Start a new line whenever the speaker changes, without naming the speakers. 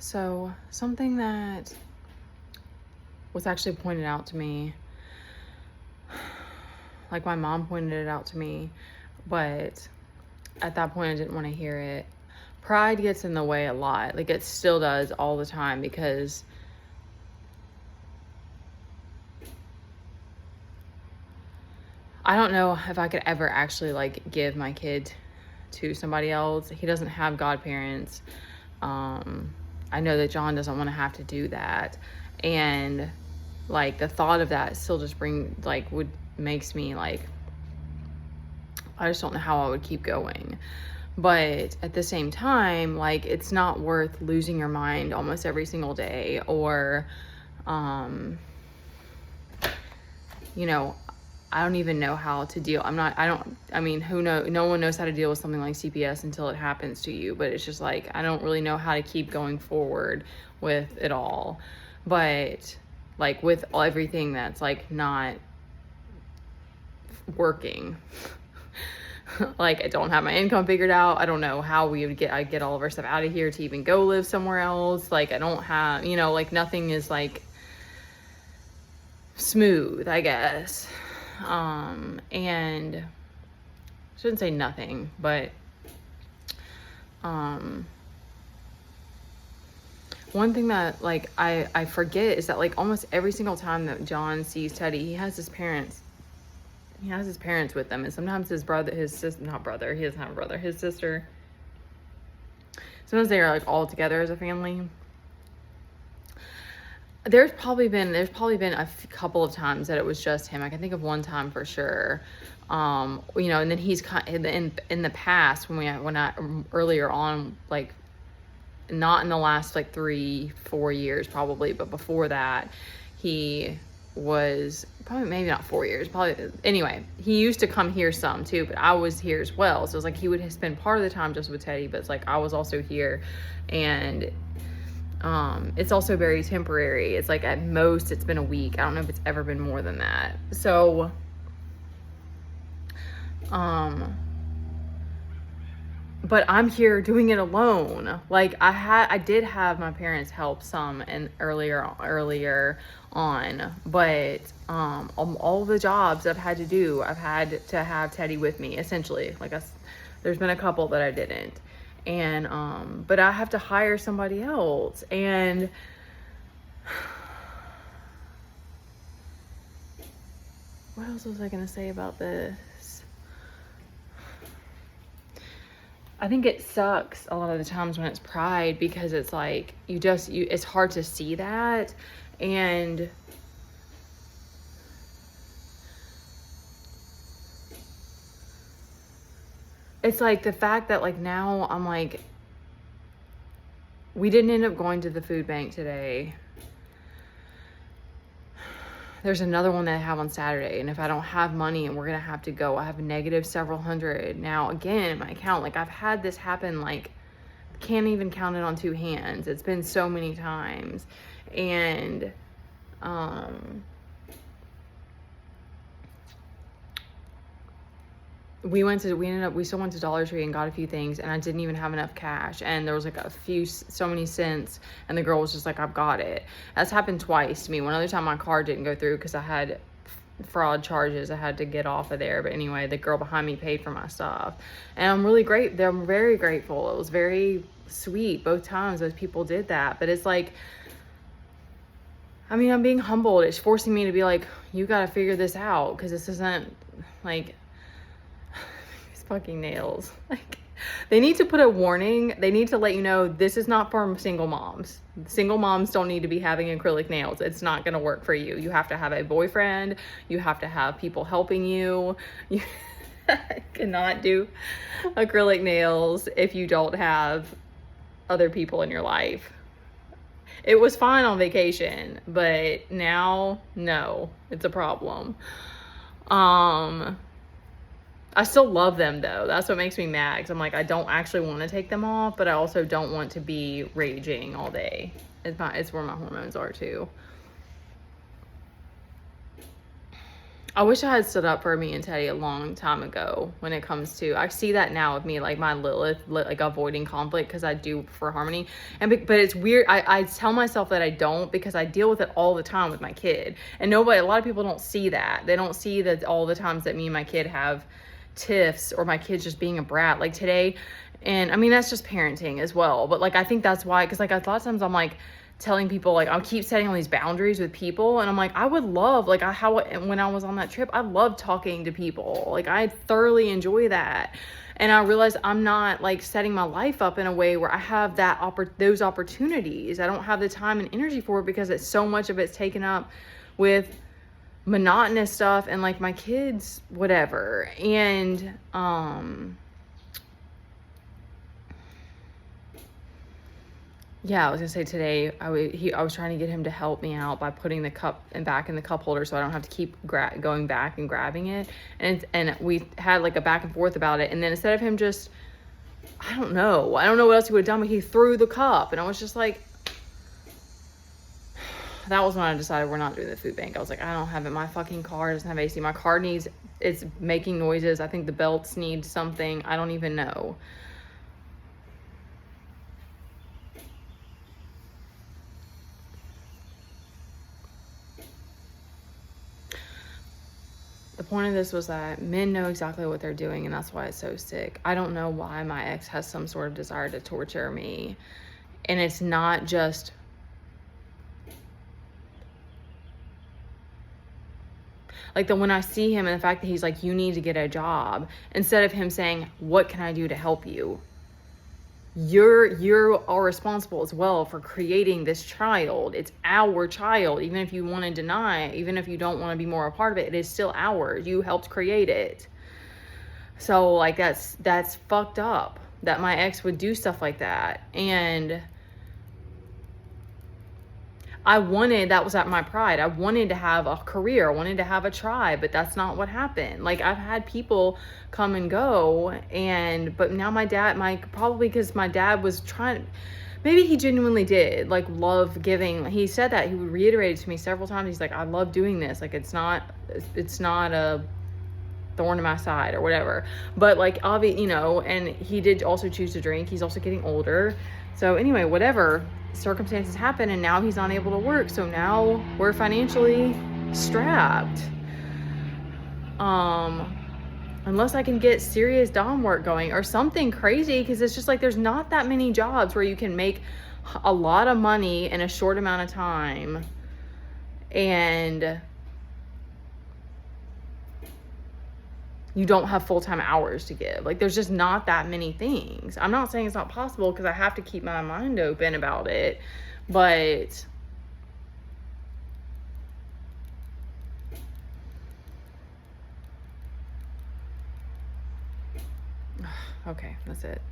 So something that was actually pointed out to me, like my mom pointed it out to me, but at that point I didn't want to hear it. Pride gets in the way a lot. Like it still does all the time, because I don't know if I could ever actually like give my kid to somebody else. He doesn't have godparents. I know that John doesn't want to have to do that. And like the thought of that still just makes me like, I just don't know how I would keep going. But at the same time, like it's not worth losing your mind almost every single day, or you know, I don't even know how to deal. Who knows? No one knows how to deal with something like CPS until it happens to you. But it's just like, I don't really know how to keep going forward with it all. But like with everything that's like not working, like I don't have my income figured out. I don't know how I get all of our stuff out of here to even go live somewhere else. Like I don't have, like nothing is like smooth, I guess. And I shouldn't say nothing, but one thing that like I forget is that like almost every single time that John sees Teddy, he has his parents with them, and sometimes his sister, not brother, he doesn't have a brother, his sister, sometimes they are like all together as a family. There's probably been a couple of times that it was just him. I can think of one time for sure. And then he's in the past when I earlier on, like not in the last like 3-4 years probably, but before that, he was probably, maybe not 4 years, probably, anyway, he used to come here some too, but I was here as well. So it's like he would spend part of the time just with Teddy, but it's like I was also here, and it's also very temporary. It's like at most it's been a week. I don't know if it's ever been more than that. So but I'm here doing it alone. Like I did have my parents help some and earlier on, but all the jobs I've had to do, I've had to have Teddy with me essentially. There's been a couple that I didn't. And but I have to hire somebody else. And what else was I gonna say about this? I think it sucks a lot of the times when it's pride, because it's like it's hard to see that. And it's like the fact that like now I'm like, we didn't end up going to the food bank today. There's another one that I have on Saturday, and if I don't have money and we're gonna have to go, I have a negative several hundred now again in my account. Like I've had this happen, like can't even count it on two hands. It's been so many times. And we still went to Dollar Tree and got a few things, and I didn't even have enough cash, and there was like so many cents, and the girl was just like, I've got it. That's happened twice to me. One other time my card didn't go through because I had fraud charges I had to get off of there, but anyway, the girl behind me paid for my stuff, and I'm very grateful. It was very sweet both times those people did that. But it's like, I'm being humbled. It's forcing me to be like, you got to figure this out, because this isn't like fucking nails. Like they need to put a warning. They need to let you know this is not for single moms. Single moms don't need to be having acrylic nails. It's not going to work for you. You have to have a boyfriend. You have to have people helping you. You cannot do acrylic nails if you don't have other people in your life. It was fine on vacation, but now, no, it's a problem. I still love them though. That's what makes me mad, because I'm like, I don't actually want to take them off, but I also don't want to be raging all day. It's where my hormones are too. I wish I had stood up for me and Teddy a long time ago when it comes to, I see that now with me, like my Lilith, like avoiding conflict because I do prefer harmony. But it's weird. I tell myself that I don't because I deal with it all the time with my kid. And a lot of people don't see that. They don't see that all the times that me and my kid have tiffs or my kid's just being a brat like today. And I mean, that's just parenting as well. But like, I think that's why, because like a lot of times I'm like, telling people, like, I'll keep setting all these boundaries with people, and I'm like, I would love, like, when I was on that trip, I loved talking to people, like, I thoroughly enjoy that. And I realized I'm not like setting my life up in a way where I have those opportunities. I don't have the time and energy for it because it's so much of it's taken up with monotonous stuff and like my kids, whatever. And yeah, I was gonna say today, I was trying to get him to help me out by putting the cup back in the cup holder so I don't have to keep going back and grabbing it. And we had like a back and forth about it. And then instead of him just, I don't know what else he would have done, but he threw the cup. And I was just like, that was when I decided we're not doing the food bank. I was like, I don't have it. My fucking car doesn't have AC. My car it's making noises. I think the belts need something. I don't even know. The point of this was that men know exactly what they're doing, and that's why it's so sick. I don't know why my ex has some sort of desire to torture me. And it's not just like when I see him and the fact that he's like, you need to get a job, instead of him saying, what can I do to help you? You are responsible as well for creating this child. It's our child. Even if you want to deny it, even if you don't want to be more a part of it, it is still ours. You helped create it. So like that's fucked up that my ex would do stuff like that. And that was at my pride. I wanted to have a career. I wanted to have a tribe, but that's not what happened. Like I've had people come and go, but now probably because my dad was trying, maybe he genuinely did like love giving. He said that, he reiterated to me several times. He's like, I love doing this. Like it's not a thorn in my side or whatever. But like, obviously, and he did also choose to drink. He's also getting older. So anyway, whatever circumstances happen, and now he's not able to work. So now we're financially strapped. Unless I can get serious dom work going or something crazy, because it's just like there's not that many jobs where you can make a lot of money in a short amount of time and you don't have full-time hours to give. Like there's just not that many things. I'm not saying it's not possible because I have to keep my mind open about it, but okay, that's it.